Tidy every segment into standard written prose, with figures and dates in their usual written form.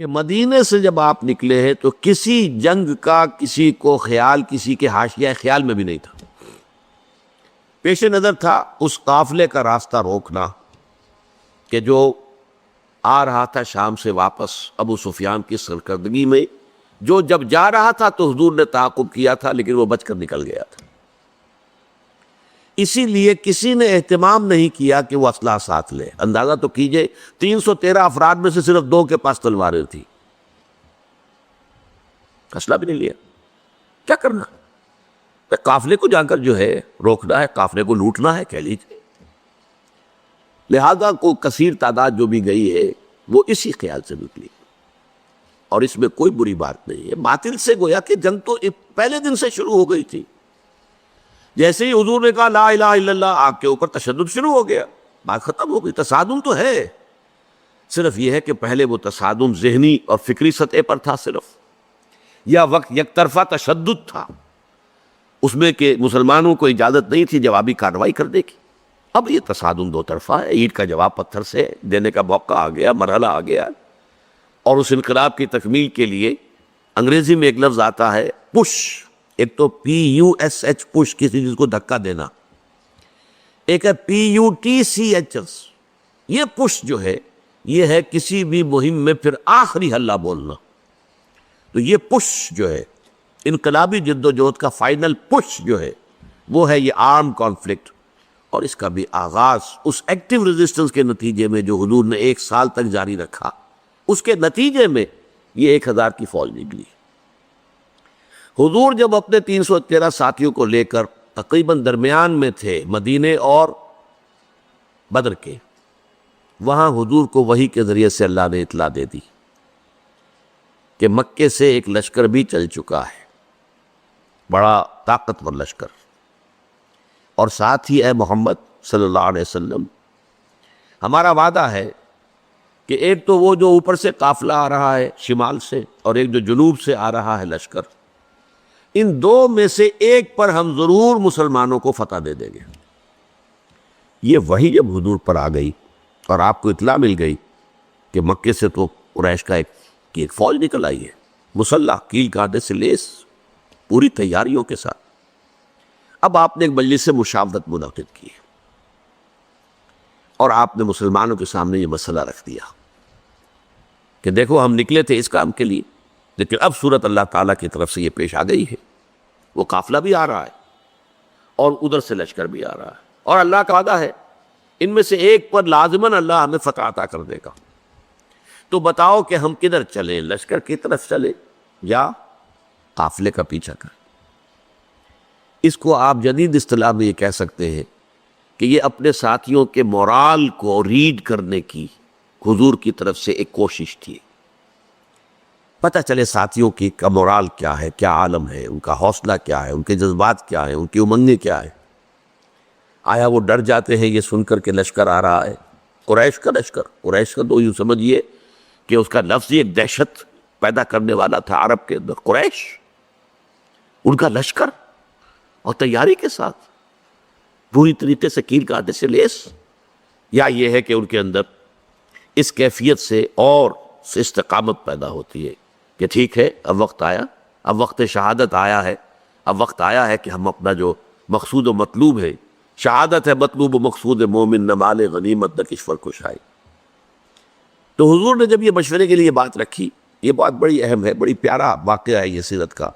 کہ مدینے سے جب آپ نکلے ہیں تو کسی جنگ کا کسی کو خیال، کسی کے حاشیہ خیال میں بھی نہیں تھا۔ پیش نظر تھا اس قافلے کا راستہ روکنا کہ جو آ رہا تھا شام سے واپس ابو سفیان کی سرکردگی میں، جو جب جا رہا تھا تو حضور نے تعاقب کیا تھا لیکن وہ بچ کر نکل گیا تھا۔ اسی لیے کسی نے اہتمام نہیں کیا کہ وہ اسلحہ ساتھ لے۔ اندازہ تو کیجئے 313 افراد میں سے صرف 2 کے پاس تلواریں تھیں، اسلحہ بھی نہیں لیا۔ کیا کرنا؟ قافلے کو جا کر جو ہے روکنا ہے، قافلے کو لوٹنا ہے، کہہ لیجیے۔ لہذا کو کثیر تعداد جو بھی گئی ہے وہ اسی خیال سے نکلی، اور اس میں کوئی بری بات نہیں ہے۔ باطل سے گویا کہ جنگ تو پہلے دن سے شروع ہو گئی تھی۔ جیسے ہی حضور نے کہا لا الہ الا اللہ، آپ کے اوپر تشدد شروع ہو گیا، بات ختم ہو گئی۔ تصادم تو ہے، صرف یہ ہے کہ پہلے وہ تصادم ذہنی اور فکری سطح پر تھا صرف، یا وقت یک طرفہ تشدد تھا، اس میں کہ مسلمانوں کو اجازت نہیں تھی جوابی کارروائی کرنے کی۔ اب یہ تصادم 2 طرفہ ہے، اینٹ کا جواب پتھر سے دینے کا موقع آ گیا، مرحلہ آ گیا، اور اس انقلاب کی تکمیل کے لیے انگریزی میں ایک لفظ آتا ہے پش۔ ایک تو PUSH پش، کسی چیز کو دھکا دینا، ایک ہے PUTCH، یہ پش جو ہے یہ ہے کسی بھی مہم میں پھر آخری حلہ بولنا۔ تو یہ پش جو ہے انقلابی جد و جہد کا فائنل پش جو ہے وہ ہے یہ آرم کانفلکٹ، اور اس کا بھی آغاز اس ایکٹیو ریزسٹنس کے نتیجے میں جو حضور نے 1 سال تک جاری رکھا، اس کے نتیجے میں یہ 1000 کی فوج نکلی۔ حضور جب اپنے 313 ساتھیوں کو لے کر تقریباً درمیان میں تھے مدینے اور بدر کے، وہاں حضور کو وحی کے ذریعے سے اللہ نے اطلاع دے دی کہ مکے سے ایک لشکر بھی چل چکا ہے، بڑا طاقتور لشکر، اور ساتھ ہی اے محمد صلی اللہ علیہ وسلم ہمارا وعدہ ہے کہ ایک تو وہ جو اوپر سے قافلہ آ رہا ہے شمال سے، اور ایک جو جنوب سے آ رہا ہے لشکر، ان 2 میں سے ایک پر ہم ضرور مسلمانوں کو فتح دے دیں گے۔ یہ وحی جب حضور پر آ گئی اور آپ کو اطلاع مل گئی کہ مکے سے تو قریش کا ایک فوج نکل آئی ہے، مسلح، کیل کانٹے سے لیس، پوری تیاریوں کے ساتھ، اب آپ نے ایک مجلس سے مشاورت منعقد کی اور آپ نے مسلمانوں کے سامنے یہ مسئلہ رکھ دیا کہ دیکھو ہم نکلے تھے اس کام کے لیے، لیکن اب صورت اللہ تعالیٰ کی طرف سے یہ پیش آ گئی ہے، وہ قافلہ بھی آ رہا ہے اور ادھر سے لشکر بھی آ رہا ہے، اور اللہ کا وعدہ ہے ان میں سے ایک پر لازماً اللہ ہمیں فتح عطا کر دے گا۔ تو بتاؤ کہ ہم کدھر چلیں، لشکر کی طرف چلیں یا قافلے کا پیچھا کریں؟ اس کو آپ جدید اصطلاح میں یہ کہہ سکتے ہیں کہ یہ اپنے ساتھیوں کے مورال کو ریڈ کرنے کی حضور کی طرف سے ایک کوشش تھی، پتہ چلے ساتھیوں کی کا مورال کیا ہے، کیا عالم ہے، ان کا حوصلہ کیا ہے، ان کے جذبات کیا ہیں، ان کی امنگیں کیا ہیں۔ آیا وہ ڈر جاتے ہیں یہ سن کر کے لشکر آ رہا ہے، قریش کا لشکر؟ قریش کا تو یوں سمجھیے کہ اس کا لفظ ہی ایک دہشت پیدا کرنے والا تھا عرب کے اندر۔ قریش، ان کا لشکر اور تیاری کے ساتھ پوری طریقے سے کیل کانٹے سے لیس، یا یہ ہے کہ ان کے اندر اس کیفیت سے اور استقامت پیدا ہوتی ہے کہ ٹھیک ہے اب وقت آیا، اب وقت شہادت آیا ہے، اب وقت آیا ہے کہ ہم اپنا جو مقصود و مطلوب ہے، شہادت ہے مطلوب و مقصود مومن، نہ مال غنیمت نہ کشور کشائی۔ تو حضور نے جب یہ مشورے کے لیے بات رکھی، یہ بات بڑی اہم ہے، بڑی پیارا واقعہ ہے یہ سیرت کا۔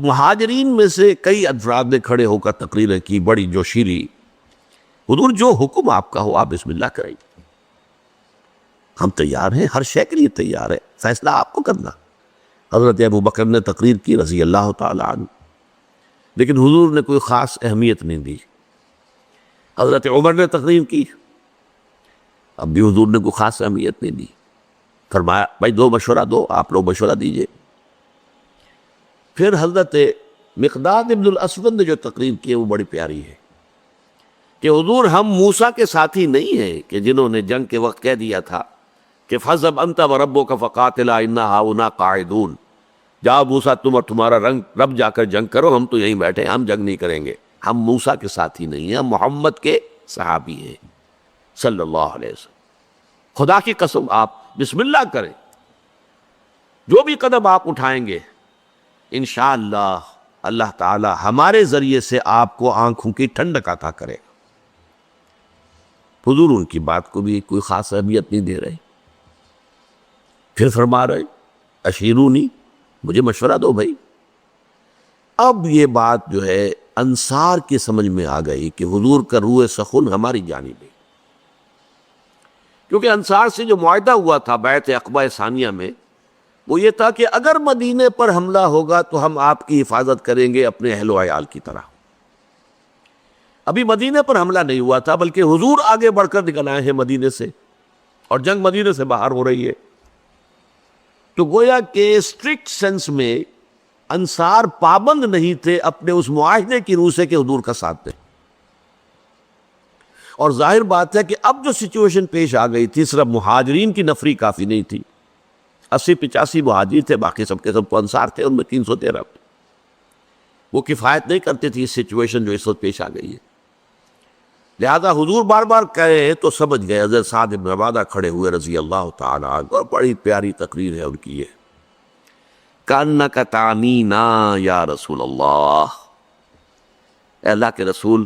مہاجرین میں سے کئی افراد نے کھڑے ہو کر تقریریں کی، بڑی جوشیلی، حضور جو حکم آپ کا ہو آپ بسم اللہ کریں، ہم تیار ہیں، ہر شے کے لیے تیار ہے، فیصلہ آپ کو کرنا۔ حضرت ابو بکر نے تقریر کی رضی اللہ تعالی عنہ، لیکن حضور نے کوئی خاص اہمیت نہیں دی۔ حضرت عمر نے تقریر کی، اب بھی حضور نے کوئی خاص اہمیت نہیں دی، فرمایا بھائی دو مشورہ دو، آپ لوگ مشورہ دیجئے۔ پھر حضرت مقداد ابن الاسود نے جو تقریر کی وہ بڑی پیاری ہے کہ حضور ہم موسیٰ کے ساتھی نہیں ہیں کہ جنہوں نے جنگ کے وقت کہہ دیا تھا کہ فَاذْهَبْ أَنْتَ وَرَبُّكَ فَقَاتِلَا إِنَّا هَاهُنَا قَاعِدُونَ، جاؤ موسیٰ تم اور تمہارا رب جا کر جنگ کرو، ہم تو یہیں بیٹھے ہیں، ہم جنگ نہیں کریں گے۔ ہم موسیٰ کے ساتھی نہیں ہیں، ہم محمد کے صحابی ہیں صلی اللہ علیہ وسلم۔ خدا کی قسم آپ بسم اللہ کریں. جو بھی قدم آپ اٹھائیں گے انشاءاللہ اللہ تعالی ہمارے ذریعے سے آپ کو آنکھوں کی ٹھنڈک عطا کرے گا. حضور ان کی بات کو بھی کوئی خاص اہمیت نہیں دے رہے. پھر فرما رہے اشیرونی، مجھے مشورہ دو بھائی. اب یہ بات جو ہے انصار کی سمجھ میں آ گئی کہ حضور کا روح سخن ہماری جانب ہے، کیونکہ انصار سے جو معاہدہ ہوا تھا بیعت عقبہ ثانیہ میں وہ یہ تھا کہ اگر مدینے پر حملہ ہوگا تو ہم آپ کی حفاظت کریں گے اپنے اہل و عیال کی طرح. ابھی مدینے پر حملہ نہیں ہوا تھا بلکہ حضور آگے بڑھ کر نکل آئے ہیں مدینے سے اور جنگ مدینے سے باہر ہو رہی ہے. تو گویا کہ اسٹرکٹ سینس میں انصار پابند نہیں تھے اپنے اس معاہدے کی روح سے کہ حضور کا ساتھ دیں. اور ظاہر بات ہے کہ اب جو سچویشن پیش آ گئی تھی صرف مہاجرین کی نفری کافی نہیں تھی. 80-85 مہاجر تھے، باقی سب کے سب تو انصار تھے، ان میں 313 وہ کفایت نہیں کرتے تھی اس سچویشن جو اس وقت پیش آ گئی ہے. لہذا حضور بار بار کہے تو سمجھ گئے. حضرت سعد بن عبادہ کھڑے ہوئے رضی اللہ تعالیٰ عنہ، اور بڑی پیاری تقریر ہے ان کی یہ، کأنک تعنینا یا رسول اللہ، اے اللہ کے رسول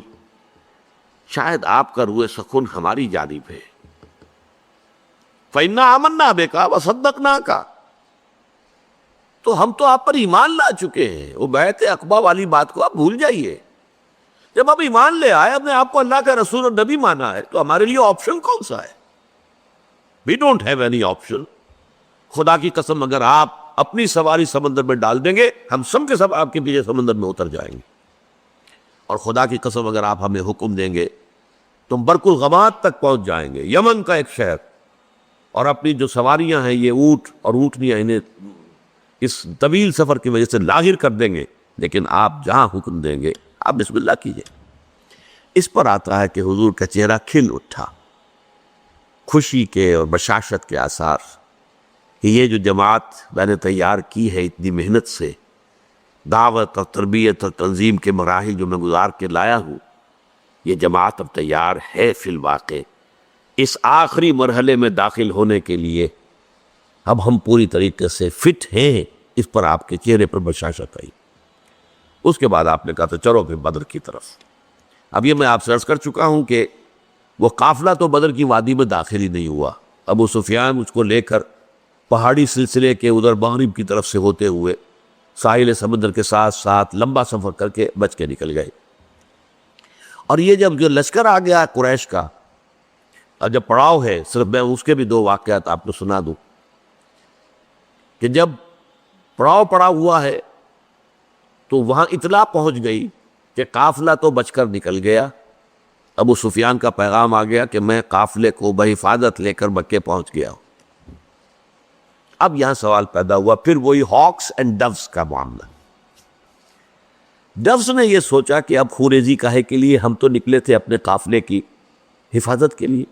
شاید آپ کا روح سخن ہماری جانب ہے. فإنا آمنا بک وصدقناک، تو ہم تو آپ پر ایمان لا چکے ہیں. وہ بیعت عقبہ والی بات کو آپ بھول جائیے. جب آپ ایمان لے آئے، اپنے آپ کو اللہ کا رسول اور نبی مانا ہے، تو ہمارے لیے آپشن کون سا ہے؟ We don't have any option. خدا کی قسم اگر آپ اپنی سواری سمندر میں ڈال دیں گے ہم سب کے سب آپ کے پیچھے سمندر میں اتر جائیں گے. اور خدا کی قسم اگر آپ ہمیں حکم دیں گے تم برق الغمات تک پہنچ جائیں گے، یمن کا ایک شہر، اور اپنی جو سواریاں ہیں یہ اونٹ اور اونٹنیاں انہیں اس طویل سفر کی وجہ سے لاغر کر دیں گے، لیکن آپ جہاں حکم دیں گے آپ بسم اللہ کیجئے. اس پر آتا ہے کہ حضور کا چہرہ کھل اٹھا، خوشی کے اور بشاشت کے آثار کہ یہ جو جماعت میں نے تیار کی ہے اتنی محنت سے، دعوت اور تربیت اور تنظیم کے مراحل جو میں گزار کے لایا ہوں، یہ جماعت اب تیار ہے فی الواقع اس آخری مرحلے میں داخل ہونے کے لیے. اب ہم پوری طریقے سے فٹ ہیں. اس پر آپ کے چہرے پر بشاشت آئی. اس کے بعد آپ نے کہا تو چلو پھر بدر کی طرف. اب یہ میں آپ سے عرض کر چکا ہوں کہ وہ قافلہ تو بدر کی وادی میں داخل ہی نہیں ہوا. ابو سفیان اس کو لے کر پہاڑی سلسلے کے ادھر مغرب کی طرف سے ہوتے ہوئے ساحل سمندر کے ساتھ ساتھ لمبا سفر کر کے بچ کے نکل گئے. اور یہ جب جو لشکر آ گیا قریش کا، اور جب پڑاؤ ہے، صرف میں اس کے بھی 2 واقعات آپ کو سنا دوں کہ جب پڑاؤ پڑا ہوا ہے تو وہاں اطلاع پہنچ گئی کہ قافلہ تو بچ کر نکل گیا. ابو سفیان کا پیغام آ گیا کہ میں قافلے کو بحفاظت لے کر مکے پہنچ گیا ہوں. اب یہاں سوال پیدا ہوا پھر وہی ہاکس اینڈ ڈوز کا معاملہ. ڈوز نے یہ سوچا کہ اب خوریزی کاہے کے لیے، ہم تو نکلے تھے اپنے قافلے کی حفاظت کے لیے،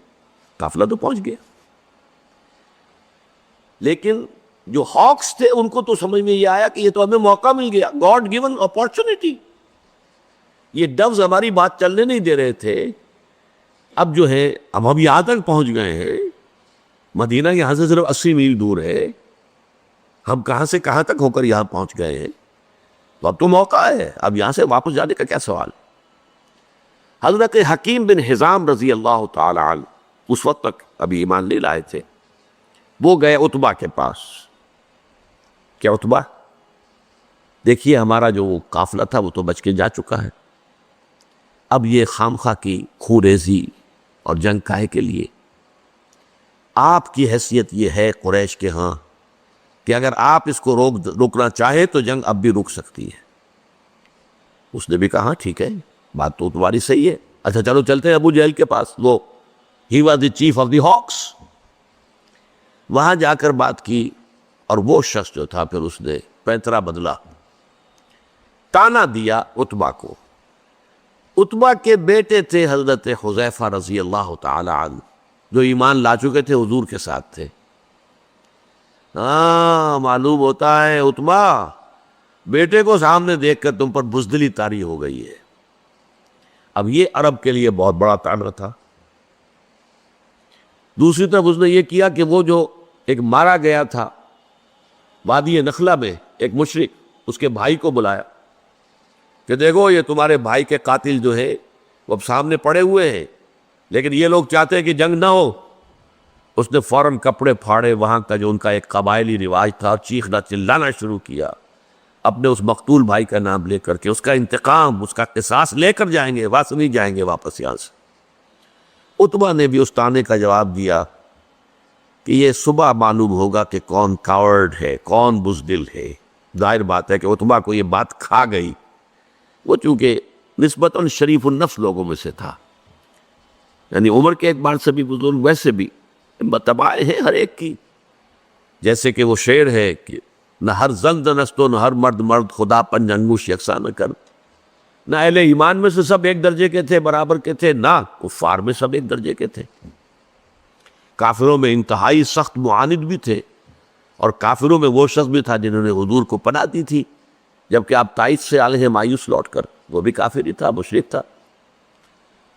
قافلہ تو پہنچ گیا. لیکن جو ہاکس تھے ان کو تو سمجھ میں یہ آیا کہ یہ تو ہمیں موقع مل گیا، گاڈ گیون اپارچونٹی. یہ ڈوز ہماری بات چلنے نہیں دے رہے تھے. اب جو ہے اب ہم یہاں تک پہنچ گئے ہیں، مدینہ یہاں سے صرف 80 میل دور ہے، ہم کہاں سے کہاں تک ہو کر یہاں پہنچ گئے ہیں، تو اب تو موقع ہے، اب یہاں سے واپس جانے کا کیا سوال. حضرت حکیم بن حزام رضی اللہ تعالی عنہ اس وقت تک ابھی ایمان نہیں لائے تھے. وہ گئے عتبہ کے پاس. کیا عتبہ؟ دیکھیے ہمارا جو قافلہ تھا وہ تو بچ کے جا چکا ہے، اب یہ خامخواہ کی خوریزی اور جنگ کاہے کے لیے؟ آپ کی حیثیت یہ ہے قریش کے ہاں کہ اگر آپ اس کو روکنا چاہے تو جنگ اب بھی رک سکتی ہے. اس نے بھی کہا ٹھیک ہے، بات تو تمہاری صحیح ہے، اچھا چلو چلتے ہیں ابو جہل کے پاس. وہ he was the chief of the ہاکس. وہاں جا کر بات کی اور وہ شخص جو تھا پھر اس نے پینترا بدلا، تانا دیا عتبہ کو. عتبہ کے بیٹے تھے حضرت حذیفہ رضی اللہ تعالی عنہ جو ایمان لا چکے تھے، حضور کے ساتھ تھے. ہاں معلوم ہوتا ہے عتبہ بیٹے کو سامنے دیکھ کر تم پر بزدلی طاری ہو گئی ہے. اب یہ عرب کے لیے بہت بڑا طعنہ تھا. دوسری طرف اس نے یہ کیا کہ وہ جو ایک مارا گیا تھا وادی نخلا میں ایک مشرک، اس کے بھائی کو بلایا کہ دیکھو یہ تمہارے بھائی کے قاتل جو ہے وہ اب سامنے پڑے ہوئے ہیں، لیکن یہ لوگ چاہتے ہیں کہ جنگ نہ ہو۔ اس نے فوراً کپڑے پھاڑے، وہاں کا جو ان کا ایک قبائلی رواج تھا، چیخنا چلانا شروع کیا، اپنے اس مقتول بھائی کا نام لے کر کے اس کا انتقام، اس کا قصاص لے کر جائیں گے، واپس نہیں جائیں گے واپس یہاں سے۔ عتبہ نے بھی اس طعنے کا جواب دیا کہ یہ صبح معلوم ہوگا کہ کون کاورڈ ہے، کون بزدل ہے۔ ظاہر بات ہے کہ عتبہ کو یہ بات کھا گئی، وہ چونکہ نسبتاً شریف النفس لوگوں میں سے تھا، یعنی عمر کے اعتبار سے بھی بزرگ، ویسے بھی تباہ ہے ہر ایک کی، جیسے کہ وہ شعر ہے کہ نہ ہر زند نستو نہ ہر مرد مرد، خدا پنج انگوش یکساں نہ کر۔ نہ اہل ایمان میں سے سب ایک درجے کے تھے، برابر کے تھے، نہ کفار میں سب ایک درجے کے تھے۔ کافروں میں انتہائی سخت معاند بھی تھے، اور کافروں میں وہ شخص بھی تھا جنہوں نے حضور کو پناہ دی تھی، جبکہ آپ تائید سے آئے ہیں مایوس لوٹ کر، وہ بھی کافر ہی تھا، مشرک تھا۔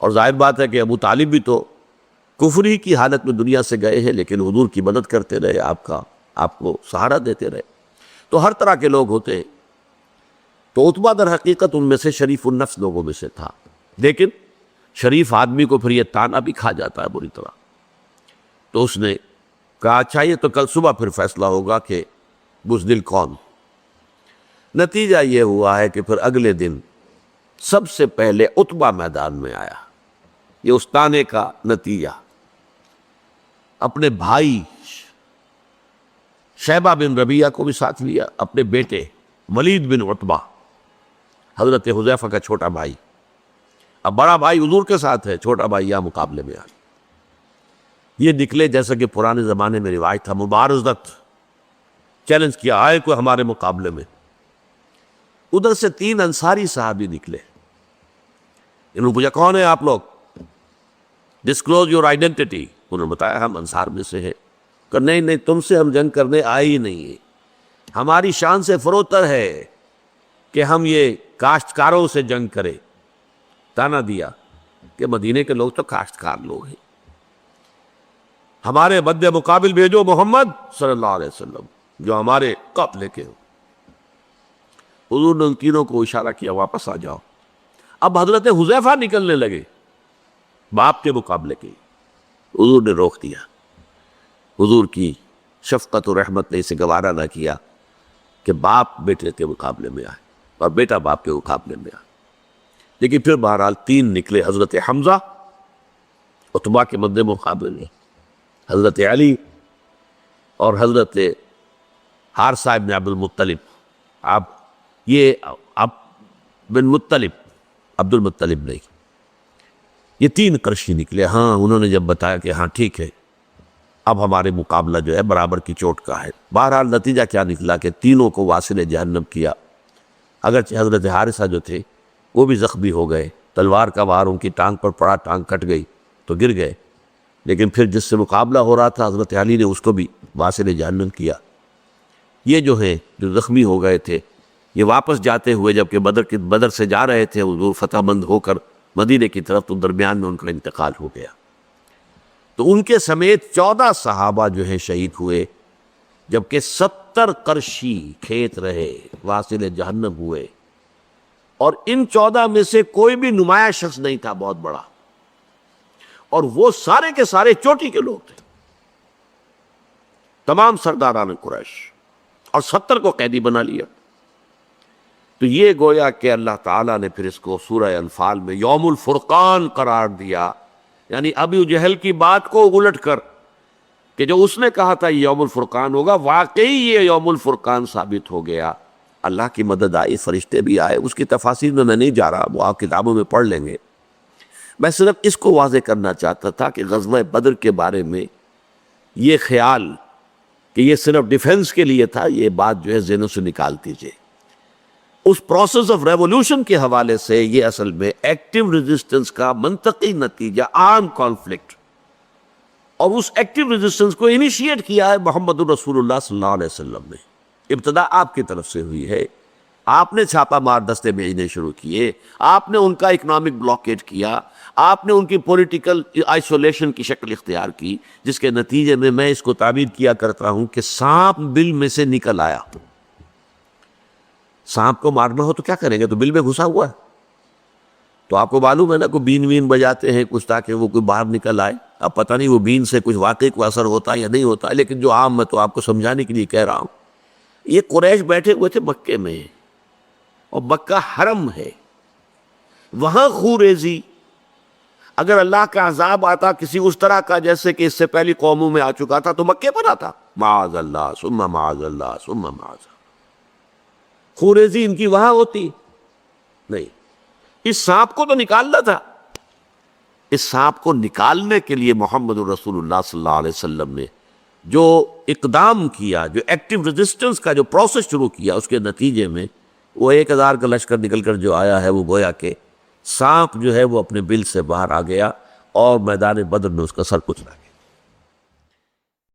اور ظاہر بات ہے کہ ابو طالب بھی تو کفر ہی کی حالت میں دنیا سے گئے ہیں، لیکن حضور کی مدد کرتے رہے، آپ کو سہارا دیتے رہے۔ تو ہر طرح کے لوگ ہوتے ہیں، تو عتبہ در حقیقت ان میں سے شریف النفس لوگوں میں سے تھا، لیکن شریف آدمی کو پھر یہ تانا بھی کھا جاتا ہے بری طرح۔ تو اس نے کہا اچھا یہ تو کل صبح پھر فیصلہ ہوگا کہ بزدل کون۔ نتیجہ یہ ہوا ہے کہ پھر اگلے دن سب سے پہلے عتبہ میدان میں آیا۔ یہ اس تانے کا نتیجہ، اپنے بھائی شیبہ بن ربیعہ کو بھی ساتھ لیا، اپنے بیٹے ولید بن عتبہ، حضرت حذیفہ کا چھوٹا بھائی۔ اب بڑا بھائی حضور کے ساتھ ہے، چھوٹا بھائی یہاں مقابلے میں آیا۔ یہ نکلے جیسا کہ پرانے زمانے میں روایت تھا، مبارزت، چیلنج کیا، آئے کوئی ہمارے مقابلے میں۔ ادھر سے 3 انصاری صحابی نکلے، انہوں نے پوچھا کون ہے آپ لوگ، ڈسکلوز یور آئیڈینٹی۔ انہوں نے بتایا ہم انصار میں سے ہیں۔ کہ نہیں نہیں، تم سے ہم جنگ کرنے آئے ہی نہیں ہیں، ہماری شان سے فروتر ہے کہ ہم یہ کاشتکاروں سے جنگ کرے۔ تانا دیا کہ مدینے کے لوگ تو کاشتکار لوگ ہیں، ہمارے مد مقابل بھیجو محمد صلی اللہ علیہ وسلم جو ہمارے قافلے کے ہو۔ حضور نے ان تینوں کو اشارہ کیا واپس آ جاؤ۔ اب حضرت حذیفہ نکلنے لگے باپ کے مقابلے کے، حضور نے روک دیا۔ حضور کی شفقت و رحمت نے اسے گوارا نہ کیا کہ باپ بیٹے کے مقابلے میں آئے اور بیٹا باپ کے مقابلے میں آئے۔ لیکن پھر بہرحال 3 نکلے، حضرت حمزہ عتبہ کے مد مقابلے میں، حضرت علی اور حضرت حارثہ ابن عبد المطلب۔ بن مطلب، عبد المطلب نہیں، یہ 3 قرشی نکلے۔ ہاں انہوں نے جب بتایا کہ ہاں ٹھیک ہے اب ہمارے مقابلہ جو ہے برابر کی چوٹ کا ہے، بہرحال نتیجہ کیا نکلا کہ تینوں کو واصل جہنم کیا۔ اگرچہ حضرت حارثہ جو تھے وہ بھی زخمی ہو گئے، تلوار کا وار ان کی ٹانگ پر پڑا، ٹانگ کٹ گئی تو گر گئے، لیکن پھر جس سے مقابلہ ہو رہا تھا حضرت علی نے اس کو بھی واصل جہنم کیا۔ یہ جو ہیں جو زخمی ہو گئے تھے، یہ واپس جاتے ہوئے جبکہ بدر سے جا رہے تھے حضور فتح مند ہو کر مدینے کی طرف، تو درمیان میں ان کا انتقال ہو گیا۔ تو ان کے سمیت 14 صحابہ جو ہیں شہید ہوئے، جبکہ 70 قرشی کھیت رہے، واصل جہنم ہوئے۔ اور ان 14 میں سے کوئی بھی نمایاں شخص نہیں تھا بہت بڑا، اور وہ سارے کے سارے چوٹی کے لوگ تھے، تمام سرداران قریش، اور 70 کو قیدی بنا لیا۔ تو یہ گویا کہ اللہ تعالیٰ نے پھر اس کو سورہ انفال میں یوم الفرقان قرار دیا، یعنی ابو جہل کی بات کو الٹ کر کہ جو اس نے کہا تھا یہ یوم الفرقان ہوگا، واقعی یہ یوم الفرقان ثابت ہو گیا۔ اللہ کی مدد آئی، فرشتے بھی آئے، اس کی تفاصیل میں نہیں جا رہا، وہ آپ کتابوں میں پڑھ لیں گے۔ میں صرف اس کو واضح کرنا چاہتا تھا کہ غزوہ بدر کے بارے میں یہ خیال کہ یہ صرف ڈیفنس کے لیے تھا، یہ بات جو ہے ذہنوں سے نکال دیجئے۔ اس پروسیس آف ریولوشن کے حوالے سے یہ اصل میں ایکٹیو ریزسٹنس کا منطقی نتیجہ، عام کانفلکٹ، اور اس ایکٹیو ریزسٹنس کو انیشیٹ کیا ہے محمد الرسول اللہ صلی اللہ علیہ وسلم نے۔ ابتدا آپ کی طرف سے ہوئی ہے، آپ نے چھاپا مار دستے بھیجنے شروع کیے، آپ نے ان کا اکنامک بلاکیٹ کیا، آپ نے ان کی پولیٹیکل آئسولیشن کی شکل اختیار کی، جس کے نتیجے میں میں اس کو تعبیر کیا کرتا ہوں کہ سانپ بل میں سے نکل آیا۔ سانپ کو مارنا ہو تو کیا کریں گے؟ تو بل میں گھسا ہوا ہے، تو آپ کو معلوم ہے نا، کوئی بین وین بجاتے ہیں کچھ تاکہ وہ کوئی باہر نکل آئے۔ اب پتہ نہیں وہ بین سے کچھ واقعی کو اثر ہوتا ہے یا نہیں ہوتا، لیکن جو عام میں تو آپ کو سمجھانے کے لیے کہہ رہا ہوں۔ یہ قریش بیٹھے ہوئے تھے مکے میں، اور مکہ حرم ہے، وہاں خوریزی، اگر اللہ کا عذاب آتا کسی اس طرح کا جیسے کہ اس سے پہلی قوموں میں آ چکا تھا تو مکے پر آتا، معاذ اللہ ثم معاذ اللہ ثم معاذ اللہ۔ خوریزی ان کی وہاں ہوتی نہیں۔ اس سانپ کو تو نکالنا تھا، اس سانپ کو نکالنے کے لیے محمد رسول اللہ صلی اللہ علیہ وسلم نے جو اقدام کیا، جو ایکٹیو ریزسٹنس کا جو پروسیس شروع کیا، اس کے نتیجے میں وہ 1000 کا لشکر نکل کر جو آیا ہے، وہ گویا کہ سانپ جو ہے وہ اپنے بل سے باہر آ گیا اور میدان بدر میں اس کا سر کچلا گیا۔